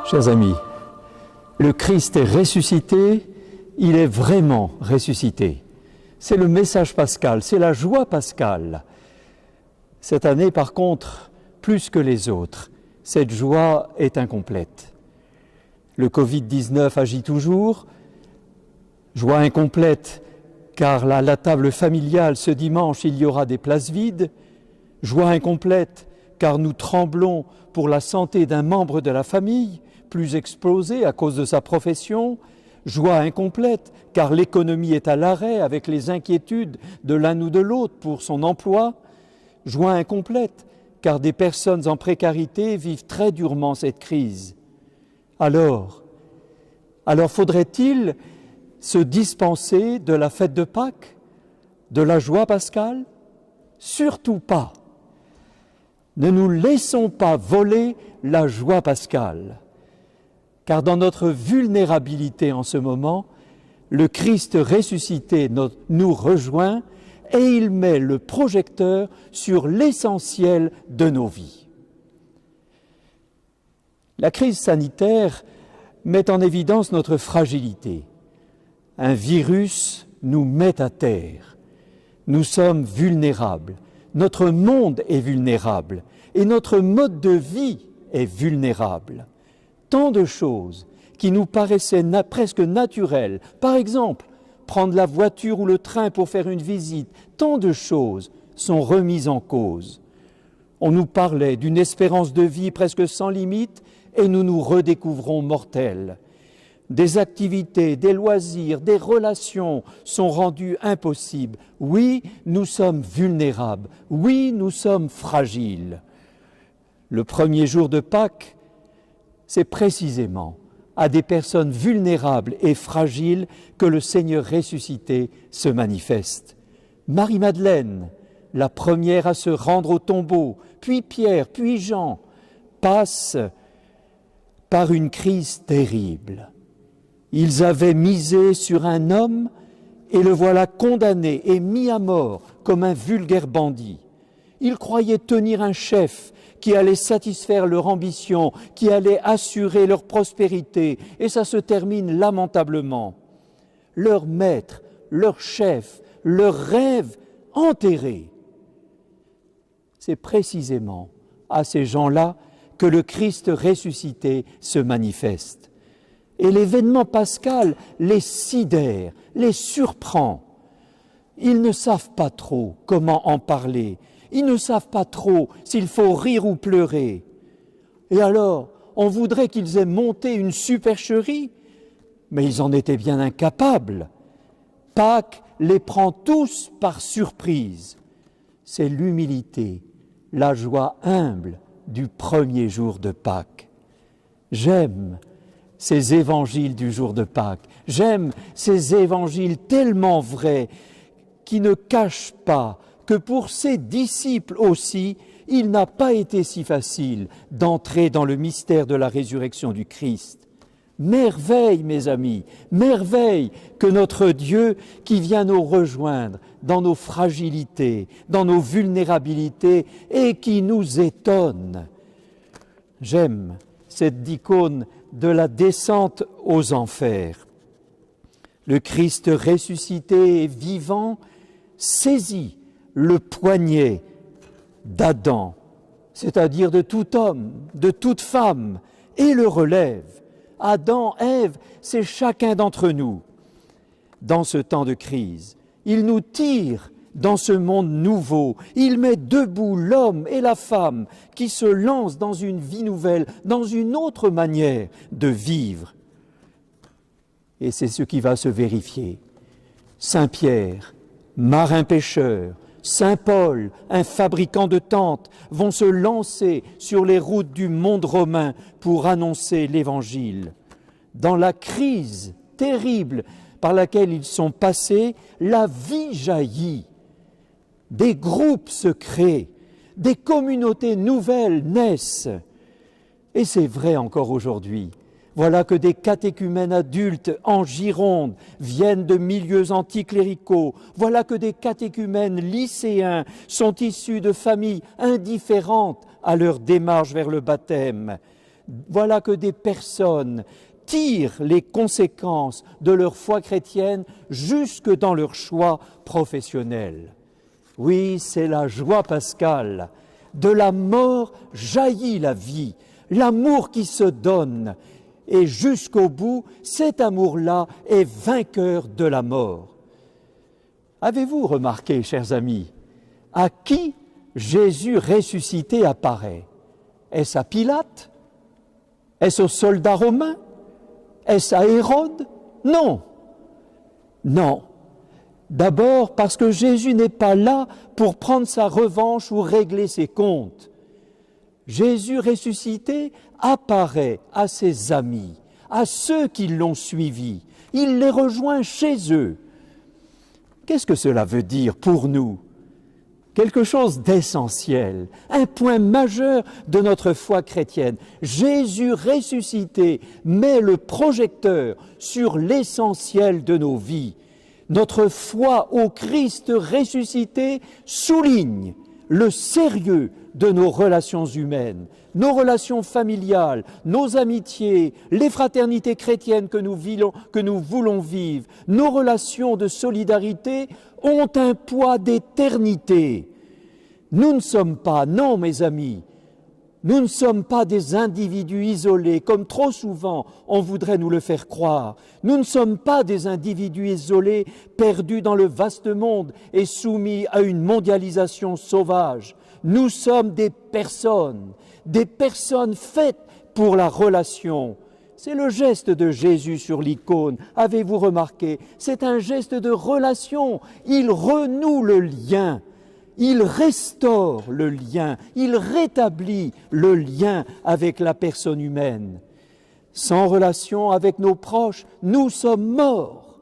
Chers amis, le Christ est ressuscité, il est vraiment ressuscité. C'est le message pascal, c'est la joie pascale. Cette année, par contre, plus que les autres, cette joie est incomplète. Le Covid-19 agit toujours, joie incomplète, car à la table familiale ce dimanche, il y aura des places vides, joie incomplète, car nous tremblons pour la santé d'un membre de la famille, plus exposé à cause de sa profession, joie incomplète, car l'économie est à l'arrêt avec les inquiétudes de l'un ou de l'autre pour son emploi, joie incomplète, car des personnes en précarité vivent très durement cette crise. Alors faudrait-il se dispenser de la fête de Pâques, de la joie pascale? Surtout pas. Ne nous laissons pas voler la joie pascale, car dans notre vulnérabilité en ce moment, le Christ ressuscité nous rejoint et il met le projecteur sur l'essentiel de nos vies. La crise sanitaire met en évidence notre fragilité. Un virus nous met à terre. Nous sommes vulnérables. Notre monde est vulnérable et notre mode de vie est vulnérable. Tant de choses qui nous paraissaient presque naturelles, par exemple, prendre la voiture ou le train pour faire une visite, tant de choses sont remises en cause. On nous parlait d'une espérance de vie presque sans limite et nous nous redécouvrons mortels. Des activités, des loisirs, des relations sont rendus impossibles. Oui, nous sommes vulnérables. Oui, nous sommes fragiles. Le premier jour de Pâques, c'est précisément à des personnes vulnérables et fragiles que le Seigneur ressuscité se manifeste. Marie-Madeleine, la première à se rendre au tombeau, puis Pierre, puis Jean, passent par une crise terrible. Ils avaient misé sur un homme et le voilà condamné et mis à mort comme un vulgaire bandit. Ils croyaient tenir un chef qui allait satisfaire leur ambition, qui allait assurer leur prospérité, et ça se termine lamentablement. Leur maître, leur chef, leur rêve enterré. C'est précisément à ces gens-là que le Christ ressuscité se manifeste. Et l'événement pascal les sidère, les surprend. Ils ne savent pas trop comment en parler. Ils ne savent pas trop s'il faut rire ou pleurer. Et alors, on voudrait qu'ils aient monté une supercherie, mais ils en étaient bien incapables. Pâques les prend tous par surprise. C'est l'humilité, la joie humble du premier jour de Pâques. J'aime ces évangiles du jour de Pâques. J'aime ces évangiles tellement vrais qui ne cachent pas que pour ses disciples aussi, il n'a pas été si facile d'entrer dans le mystère de la résurrection du Christ. Merveille, mes amis, merveille que notre Dieu qui vient nous rejoindre dans nos fragilités, dans nos vulnérabilités et qui nous étonne. J'aime cette icône de la descente aux enfers. Le Christ ressuscité et vivant saisit le poignet d'Adam, c'est-à-dire de tout homme, de toute femme, et le relève. Adam, Ève, c'est chacun d'entre nous. Dans ce temps de crise, il nous tire dans ce monde nouveau. Il met debout l'homme et la femme qui se lancent dans une vie nouvelle, dans une autre manière de vivre. Et c'est ce qui va se vérifier. Saint Pierre, marin-pêcheur, Saint Paul, un fabricant de tentes, vont se lancer sur les routes du monde romain pour annoncer l'Évangile. Dans la crise terrible par laquelle ils sont passés, la vie jaillit. Des groupes se créent, des communautés nouvelles naissent. Et c'est vrai encore aujourd'hui. Voilà que des catéchumènes adultes en Gironde viennent de milieux anticléricaux. Voilà que des catéchumènes lycéens sont issus de familles indifférentes à leur démarche vers le baptême. Voilà que des personnes tirent les conséquences de leur foi chrétienne jusque dans leur choix professionnel. Oui, c'est la joie pascale. De la mort jaillit la vie, l'amour qui se donne. Et jusqu'au bout, cet amour-là est vainqueur de la mort. Avez-vous remarqué, chers amis, à qui Jésus ressuscité apparaît? Est-ce à Pilate? Est-ce aux soldats romains? Est-ce à Hérode? Non. Non. D'abord parce que Jésus n'est pas là pour prendre sa revanche ou régler ses comptes. Jésus ressuscité apparaît à ses amis, à ceux qui l'ont suivi. Il les rejoint chez eux. Qu'est-ce que cela veut dire pour nous? Quelque chose d'essentiel, un point majeur de notre foi chrétienne. Jésus ressuscité met le projecteur sur l'essentiel de nos vies. Notre foi au Christ ressuscité souligne le sérieux de nos relations humaines, nos relations familiales, nos amitiés, les fraternités chrétiennes que nous voulons vivre, nos relations de solidarité ont un poids d'éternité. Nous ne sommes pas, non mes amis, nous ne sommes pas des individus isolés, comme trop souvent on voudrait nous le faire croire. Nous ne sommes pas des individus isolés, perdus dans le vaste monde et soumis à une mondialisation sauvage. Nous sommes des personnes faites pour la relation. C'est le geste de Jésus sur l'icône, avez-vous remarqué? C'est un geste de relation, il renoue le lien. Il restaure le lien, il rétablit le lien avec la personne humaine. Sans relation avec nos proches, nous sommes morts.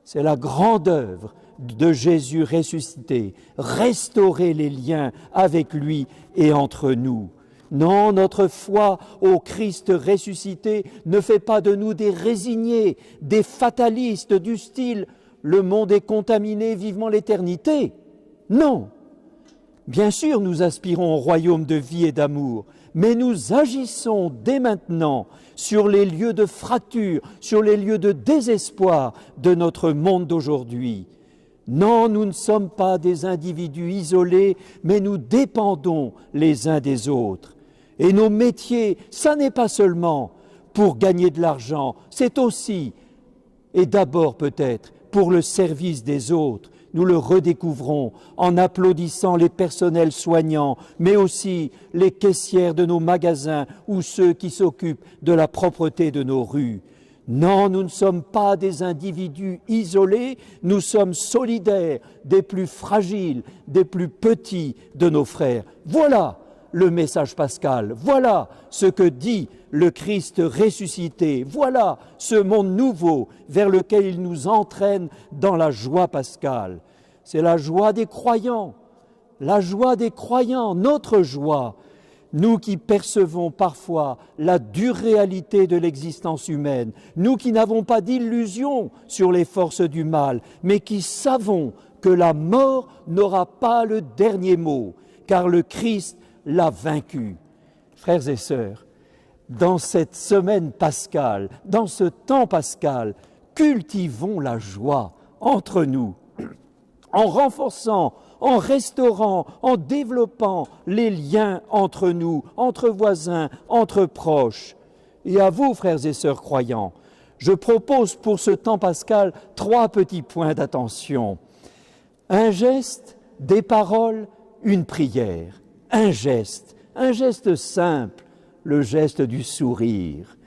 C'est la grande œuvre de Jésus ressuscité, restaurer les liens avec lui et entre nous. Non, notre foi au Christ ressuscité ne fait pas de nous des résignés, des fatalistes du style « le monde est contaminé, vivement l'éternité ». Non, bien sûr nous aspirons au royaume de vie et d'amour, mais nous agissons dès maintenant sur les lieux de fracture, sur les lieux de désespoir de notre monde d'aujourd'hui. Non, nous ne sommes pas des individus isolés, mais nous dépendons les uns des autres. Et nos métiers, ça n'est pas seulement pour gagner de l'argent, c'est aussi, et d'abord peut-être, pour le service des autres. Nous le redécouvrons en applaudissant les personnels soignants, mais aussi les caissières de nos magasins ou ceux qui s'occupent de la propreté de nos rues. Non, nous ne sommes pas des individus isolés, nous sommes solidaires des plus fragiles, des plus petits de nos frères. Voilà le message pascal, voilà ce que dit le Christ ressuscité, voilà ce monde nouveau vers lequel il nous entraîne dans la joie pascale. C'est la joie des croyants, notre joie, nous qui percevons parfois la dure réalité de l'existence humaine, nous qui n'avons pas d'illusions sur les forces du mal, mais qui savons que la mort n'aura pas le dernier mot, car le Christ l'a vaincu. Frères et sœurs, dans cette semaine pascale, dans ce temps pascal, cultivons la joie entre nous, en renforçant, en restaurant, en développant les liens entre nous, entre voisins, entre proches. Et à vous, frères et sœurs croyants, je propose pour ce temps pascal 3 petits points d'attention. Un geste, des paroles, une prière. Un geste simple, le geste du sourire.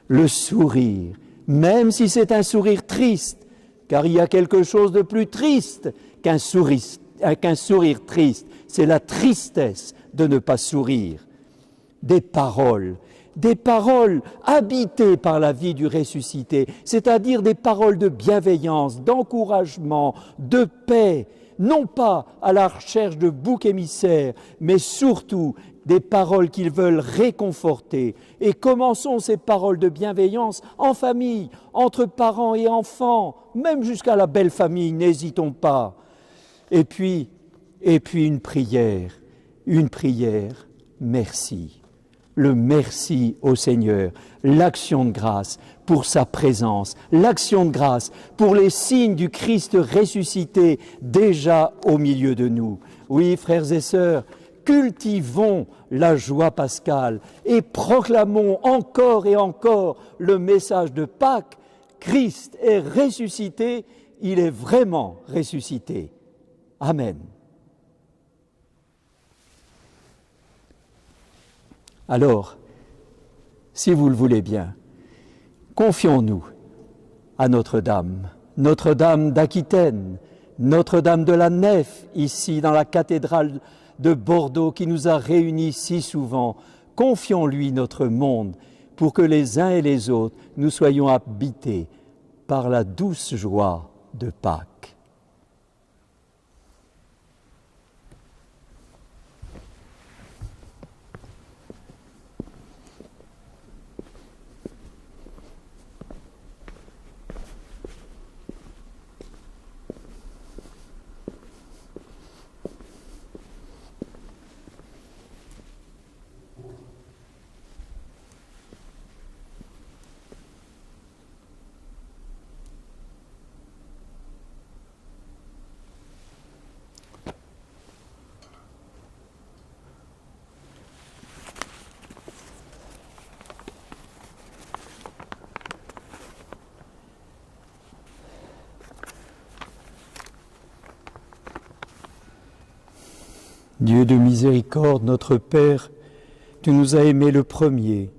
Le sourire, même si c'est un sourire triste, car il y a quelque chose de plus triste qu'un sourire triste, c'est la tristesse de ne pas sourire. Des paroles habitées par la vie du ressuscité, c'est-à-dire des paroles de bienveillance, d'encouragement, de paix, non pas à la recherche de boucs émissaires, mais surtout des paroles qu'ils veulent réconforter. Et commençons ces paroles de bienveillance en famille, entre parents et enfants, même jusqu'à la belle famille, n'hésitons pas. Et puis une prière, merci. le merci au Seigneur, l'action de grâce pour sa présence, l'action de grâce pour les signes du Christ ressuscité déjà au milieu de nous. Oui, frères et sœurs, cultivons la joie pascale et proclamons encore et encore le message de Pâques. Christ est ressuscité, il est vraiment ressuscité. Amen. Alors, si vous le voulez bien, confions-nous à Notre-Dame, Notre-Dame d'Aquitaine, Notre-Dame de la Nef, ici dans la cathédrale de Bordeaux qui nous a réunis si souvent. Confions-lui notre monde pour que les uns et les autres, nous soyons habités par la douce joie de Pâques. Dieu de miséricorde, notre Père, tu nous as aimés le premier.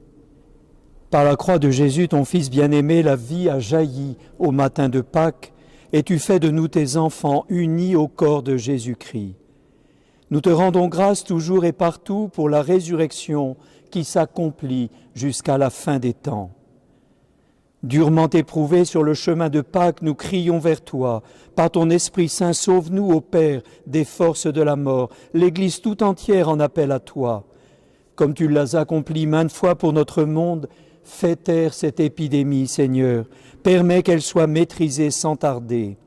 Par la croix de Jésus, ton Fils bien-aimé, la vie a jailli au matin de Pâques, et tu fais de nous tes enfants unis au corps de Jésus-Christ. Nous te rendons grâce toujours et partout pour la résurrection qui s'accomplit jusqu'à la fin des temps. Durement éprouvés sur le chemin de Pâques, nous crions vers toi. Par ton Esprit Saint, sauve-nous, ô Père, des forces de la mort. L'Église tout entière en appelle à toi. Comme tu l'as accompli maintes fois pour notre monde, fais taire cette épidémie, Seigneur. Permets qu'elle soit maîtrisée sans tarder.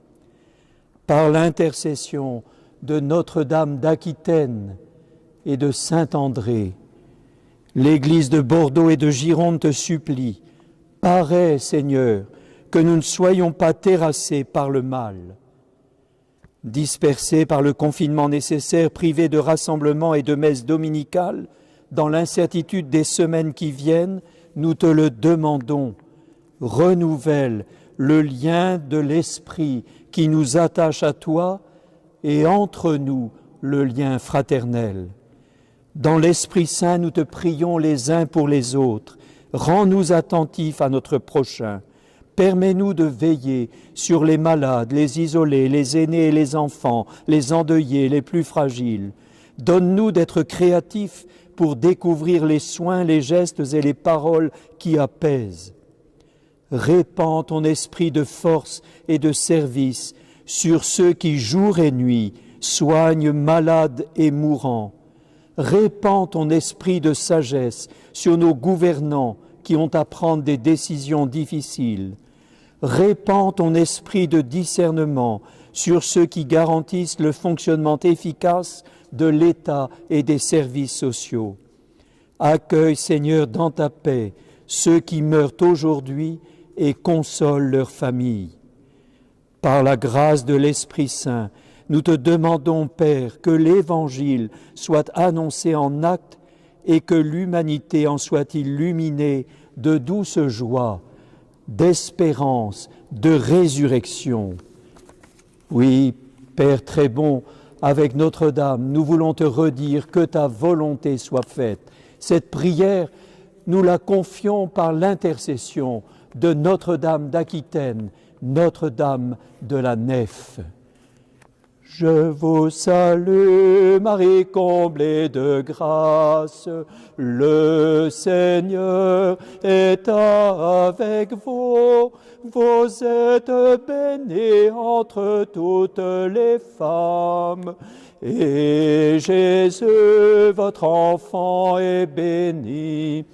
Par l'intercession de Notre-Dame d'Aquitaine et de Saint-André, l'Église de Bordeaux et de Gironde te supplie. Parais, Seigneur, que nous ne soyons pas terrassés par le mal. Dispersés par le confinement nécessaire, privés de rassemblements et de messes dominicales, dans l'incertitude des semaines qui viennent, nous te le demandons. Renouvelle le lien de l'Esprit qui nous attache à toi et entre nous le lien fraternel. Dans l'Esprit Saint, nous te prions les uns pour les autres. Rends-nous attentifs à notre prochain. Permets-nous de veiller sur les malades, les isolés, les aînés et les enfants, les endeuillés, les plus fragiles. Donne-nous d'être créatifs pour découvrir les soins, les gestes et les paroles qui apaisent. Répands ton esprit de force et de service sur ceux qui, jour et nuit, soignent malades et mourants. Répands ton esprit de sagesse sur nos gouvernants qui ont à prendre des décisions difficiles. Répands ton esprit de discernement sur ceux qui garantissent le fonctionnement efficace de l'État et des services sociaux. Accueille, Seigneur, dans ta paix ceux qui meurent aujourd'hui et console leurs familles. Par la grâce de l'Esprit Saint, nous te demandons, Père, que l'Évangile soit annoncé en actes et que l'humanité en soit illuminée de douce joie, d'espérance, de résurrection. Oui, Père très bon, avec Notre-Dame, nous voulons te redire que ta volonté soit faite. Cette prière, nous la confions par l'intercession de Notre-Dame d'Aquitaine, Notre-Dame de la Nef. Je vous salue, Marie comblée de grâce, le Seigneur est avec vous. Vous êtes bénie entre toutes les femmes, et Jésus, votre enfant, est béni.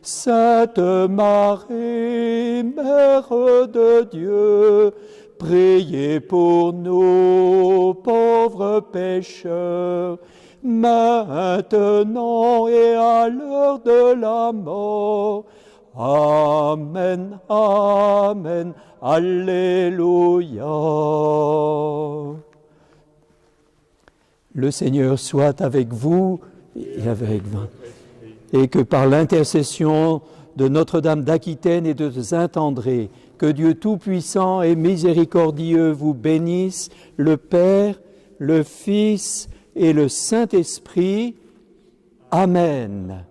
Sainte Marie, Mère de Dieu, priez pour nous, pauvres pécheurs, maintenant et à l'heure de la mort. Amen, Amen, Alléluia. Le Seigneur soit avec vous et avec vous. Et que par l'intercession de Notre-Dame d'Aquitaine et de Saint-André, que Dieu Tout-Puissant et Miséricordieux vous bénisse, le Père, le Fils et le Saint-Esprit. Amen.